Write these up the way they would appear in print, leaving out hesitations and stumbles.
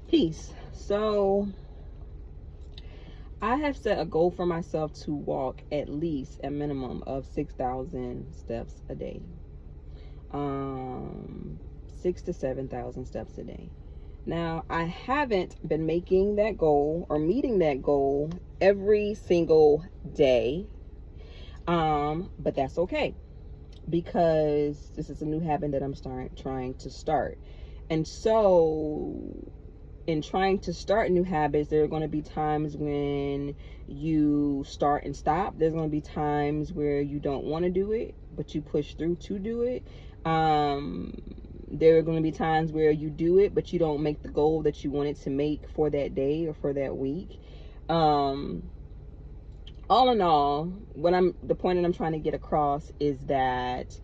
Peace. So I have set a goal for myself to walk at least a minimum of 6,000 steps a day. 6 to 7,000 steps a day. Now, I haven't been making that goal or meeting that goal every single day. But that's okay, because this is a new habit that I'm trying to start. And so in trying to start new habits, there are going to be times when you start and stop. There's going to be times where you don't want to do it, but you push through to do it. There are going to be times where you do it, but you don't make the goal that you wanted to make for that day or for that week. All in all, the point that I'm trying to get across is that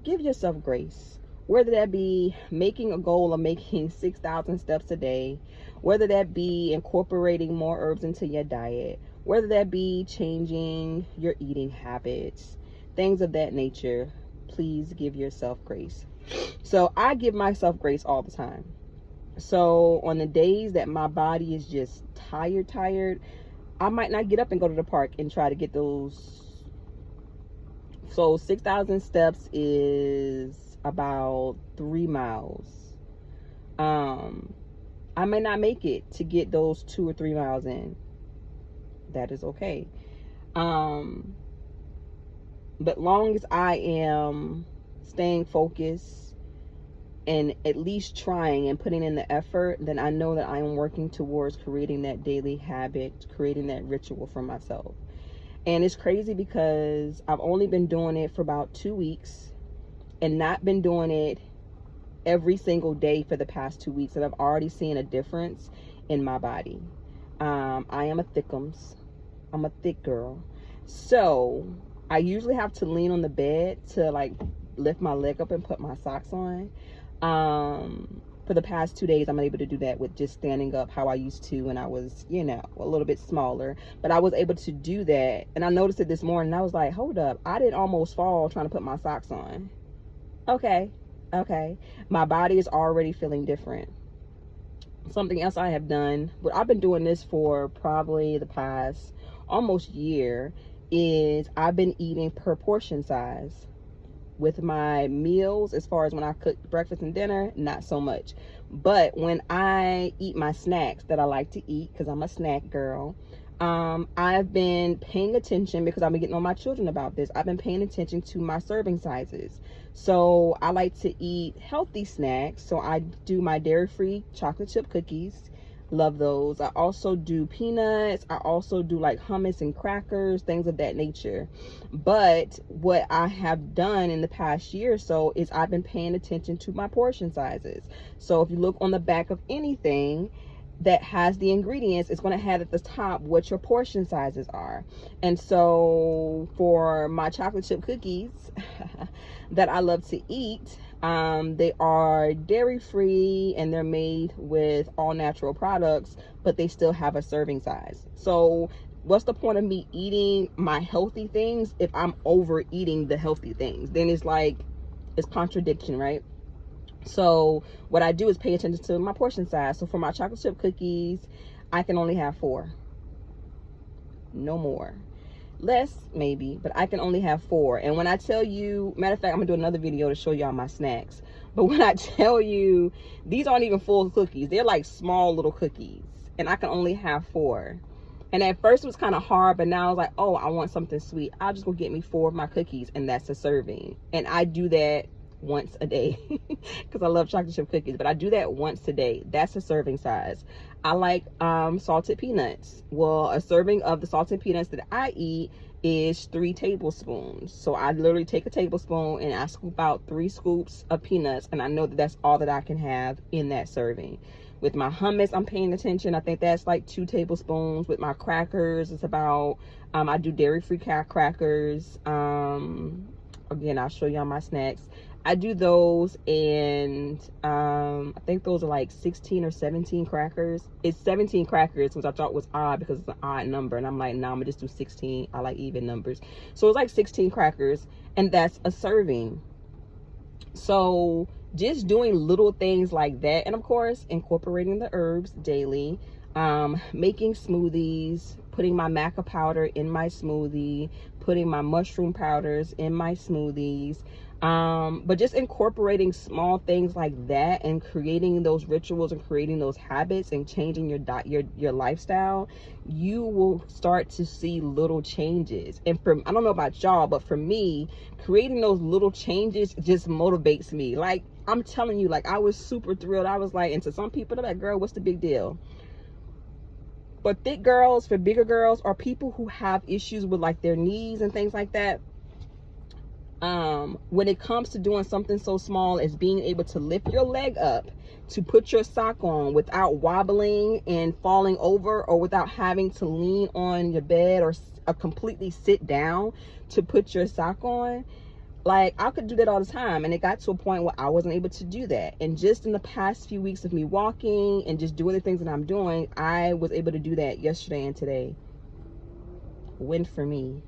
give yourself grace. Whether that be making a goal of making 6,000 steps a day, whether that be incorporating more herbs into your diet, whether that be changing your eating habits, things of that nature, please give yourself grace. So I give myself grace all the time. So on the days that my body is just tired, I might not get up and go to the park and try to get those. So 6,000 steps is about 3 miles. I may not make it to get those 2 or 3 miles in. That is okay. But long as I am staying focused and at least trying and putting in the effort, then I know that I am working towards creating that daily habit, creating that ritual for myself. And it's crazy because I've only been doing it for about 2 weeks and not been doing it every single day for the past 2 weeks. And I've already seen a difference in my body. I am a thickums. I'm a thick girl. So I usually have to lean on the bed to like lift my leg up and put my socks on. For the past 2 days, I'm able to do that with just standing up how I used to when I was, a little bit smaller. But I was able to do that. And I noticed it this morning. I was like, hold up. I didn't almost fall trying to put my socks on. Okay. My body is already feeling different. Something else I have done, but I've been doing this for probably the past almost year, is I've been eating per portion size. With my meals, as far as when I cook breakfast and dinner, not so much. But when I eat my snacks that I like to eat, because I'm a snack girl, I've been paying attention, because I've been getting on my children about this. I've been paying attention to my serving sizes. So I like to eat healthy snacks. So I do my dairy-free chocolate chip cookies. Love those. I also do peanuts. I also do like hummus and crackers, things of that nature. But what I have done in the past year or so is I've been paying attention to my portion sizes. So if you look on the back of anything that has the ingredients, it's going to have at the top what your portion sizes are. And so for my chocolate chip cookies that I love to eat, they are dairy free and they're made with all natural products, but they still have a serving size. So what's the point of me eating my healthy things if I'm overeating the healthy things? Then it's contradiction, right? So what I do is pay attention to my portion size. So for my chocolate chip cookies, I can only have 4. No more. Less maybe, but I can only have 4. And when I tell you, matter of fact, I'm gonna do another video to show y'all my snacks. But when I tell you, these aren't even full cookies. They're like small little cookies. And I can only have 4. And at first it was kind of hard, but now I was like, oh, I want something sweet. I'll just go get me 4 of my cookies, and that's a serving. And I do that once a day because I love chocolate chip cookies, but I do that once a day. That's a serving size. I like salted peanuts. Well, a serving of the salted peanuts that I eat is 3 tablespoons. So I literally take a tablespoon and I scoop out 3 scoops of peanuts, and I know that that's all that I can have in that serving. With my hummus, I'm paying attention. I think that's like 2 tablespoons. With my crackers, it's about I do dairy-free crackers. Again, I'll show y'all my snacks. I do those, and I think those are like 16 or 17 crackers. It's 17 crackers, which I thought was odd because it's an odd number, and I'm like, nah, I'm gonna just do 16. I like even numbers. So it's like 16 crackers, and that's a serving. So just doing little things like that. And of course, incorporating the herbs daily, making smoothies, putting my maca powder in my smoothie, putting my mushroom powders in my smoothies. But just incorporating small things like that and creating those rituals and creating those habits and changing your lifestyle, you will start to see little changes. And I don't know about y'all, but for me, creating those little changes just motivates me. Like, I'm telling you, like, I was super thrilled. I was like, and to some people, they're like, girl, what's the big deal? But thick girls, for bigger girls, or people who have issues with like their knees and things like that, when it comes to doing something so small as being able to lift your leg up to put your sock on without wobbling and falling over, or without having to lean on your bed or completely sit down to put your sock on, like, I could do that all the time. And it got to a point where I wasn't able to do that. And just in the past few weeks of me walking and just doing the things that I'm doing, I was able to do that yesterday and today. Win for me.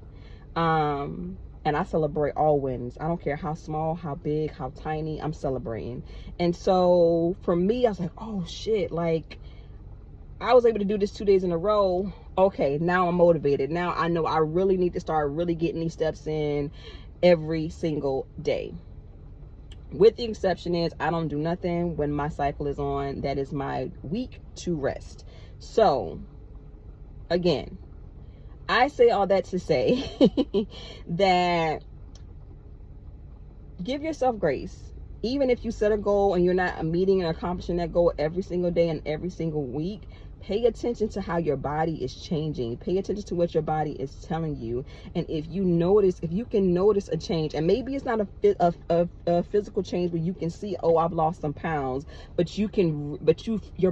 And I celebrate all wins. I don't care how small, how big, how tiny, I'm celebrating. And so for me, I was like, oh shit, like, I was able to do this 2 days in a row. Okay, now I'm motivated. Now I know I really need to start really getting these steps in every single day. With the exception is, I don't do nothing when my cycle is on. That is my week to rest. So again, I say all that to say that give yourself grace. Even if you set a goal and you're not meeting and accomplishing that goal every single day and every single week, pay attention to how your body is changing. Pay attention to what your body is telling you. And if you can notice a change, and maybe it's not a physical change where you can see, oh, I've lost some pounds, but your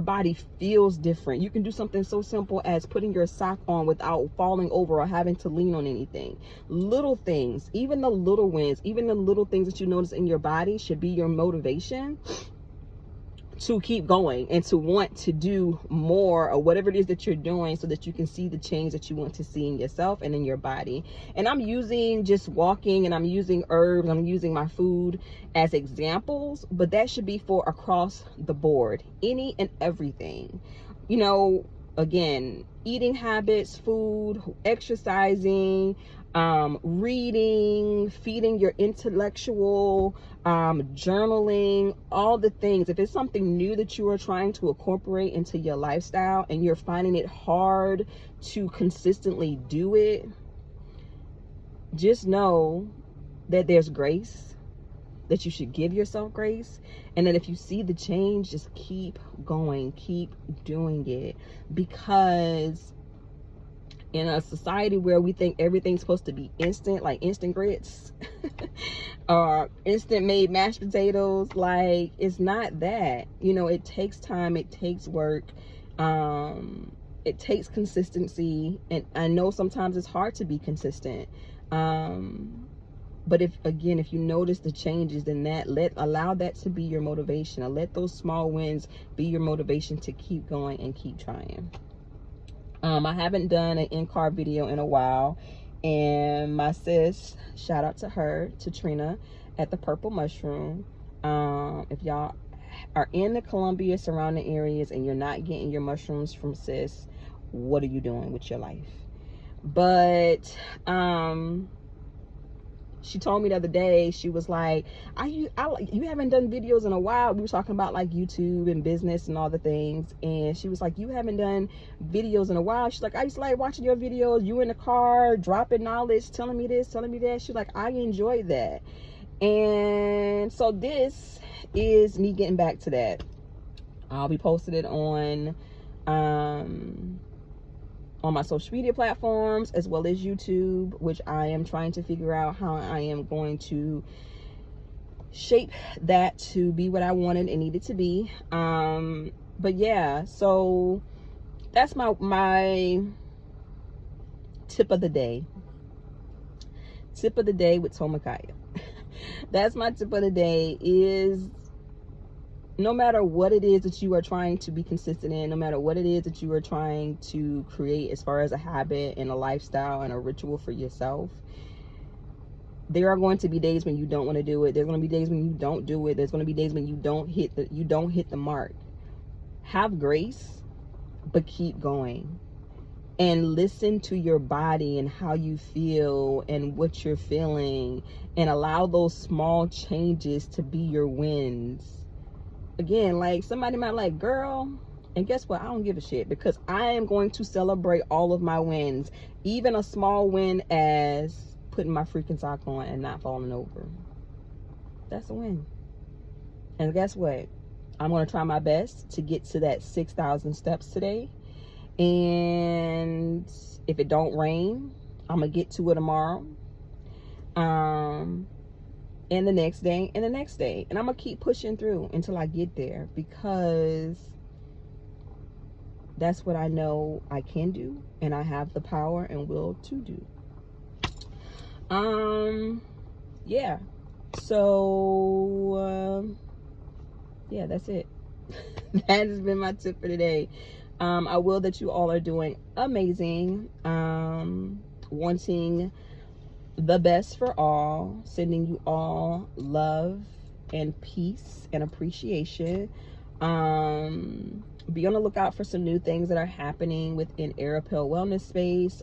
body feels different. You can do something so simple as putting your sock on without falling over or having to lean on anything. Little things, even the little wins, even the little things that you notice in your body should be your motivation to keep going and to want to do more, or whatever it is that you're doing, so that you can see the change that you want to see in yourself and in your body. And I'm using just walking, and I'm using herbs, I'm using my food as examples, but that should be for across the board, any and everything. You know, again, eating habits, food, exercising, reading, feeding your intellectual, journaling, all the things. If it's something new that you are trying to incorporate into your lifestyle and you're finding it hard to consistently do it, just know that there's grace, that you should give yourself grace, and that if you see the change, just keep going, keep doing it. Because in a society where we think everything's supposed to be instant, like instant grits or instant made mashed potatoes, like, it's not that. You know, it takes time, it takes work, it takes consistency. And I know sometimes it's hard to be consistent, but if you notice the changes, then allow that to be your motivation, or let those small wins be your motivation to keep going and keep trying. I haven't done an in-car video in a while, and my sis, shout out to her, to Trina at the Purple Mushroom. If y'all are in the Columbia surrounding areas and you're not getting your mushrooms from sis, what are you doing with your life? But she told me the other day, she was like, you haven't done videos in a while. We were talking about like YouTube and business and all the things. And she was like, you haven't done videos in a while. She's like, I used to like watching your videos. You in the car, dropping knowledge, telling me this, telling me that. She's like, I enjoy that. And so this is me getting back to that. I'll be posting it on my social media platforms, as well as YouTube, which I am trying to figure out how I am going to shape that to be what I wanted and needed to be. But yeah, so that's my tip of the day. Tip of the day with Tomekia. That's my tip of the day. Is no matter what it is that you are trying to be consistent in, no matter what it is that you are trying to create as far as a habit and a lifestyle and a ritual for yourself, There are going to be days when you don't want to do it. There's going to be days when you don't do it. There's going to be days when you don't hit the mark. Have grace, but keep going. And listen to your body and how you feel and what you're feeling, and allow those small changes to be your wins. Again, like, somebody might like, girl, and guess what? I don't give a shit, because I am going to celebrate all of my wins, even a small win as putting my freaking sock on and not falling over. That's a win. And guess what? I'm going to try my best to get to that 6,000 steps today. And if it don't rain, I'm going to get to it tomorrow. And the next day, and the next day. And I'm going to keep pushing through until I get there, because that's what I know I can do, and I have the power and will to do. Yeah. So, yeah, that's it. That has been my tip for today. I will that you all are doing amazing. Wanting the best for all. Sending you all love and peace and appreciation. Be on the lookout for some new things that are happening within Arapel Wellness Space.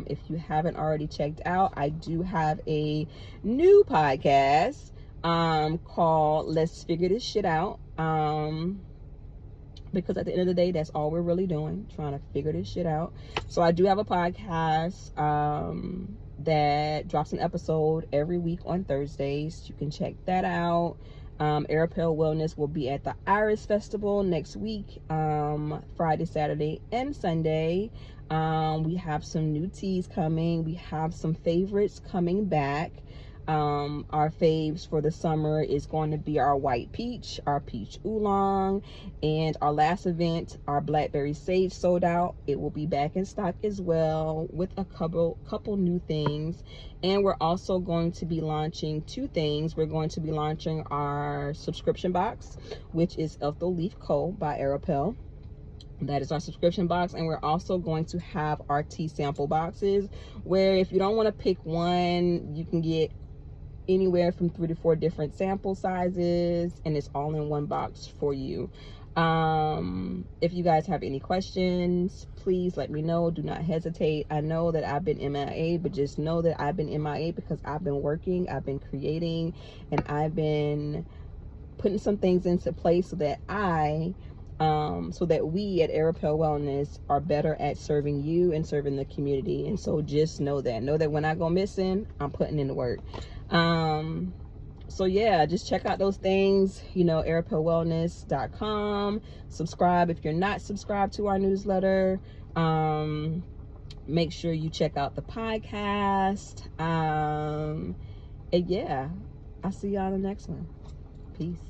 If you haven't already checked out, I do have a new podcast called Let's Figure This Shit Out. Because at the end of the day, that's all we're really doing, trying to figure this shit out. So I do have a podcast that drops an episode every week on Thursdays. You can check that out. Arapel Wellness will be at the Iris Festival next week, Friday, Saturday, and Sunday. We have some new teas coming. We have some favorites coming back. Our faves for the summer is going to be our white peach, our peach oolong, and our last event, our blackberry sage, sold out. It will be back in stock as well, with a couple new things. And we're also going to be launching two things. We're going to be launching our subscription box, which is Elfo Leaf Co. by Arapel. That is our subscription box. And we're also going to have our tea sample boxes, where if you don't want to pick one, you can get anywhere from 3 to 4 different sample sizes, and it's all in one box for you. If you guys have any questions, please let me know. Do not hesitate. I know that I've been MIA, but just know that I've been MIA because I've been working, I've been creating, and I've been putting some things into place so that we at Arapel Wellness are better at serving you and serving the community. And so just know that when I go missing, I'm putting in the work. So yeah, just check out those things, arapelwellness.com. Subscribe if you're not subscribed to our newsletter. Make sure you check out the podcast. And yeah, I'll see y'all in the next one. Peace.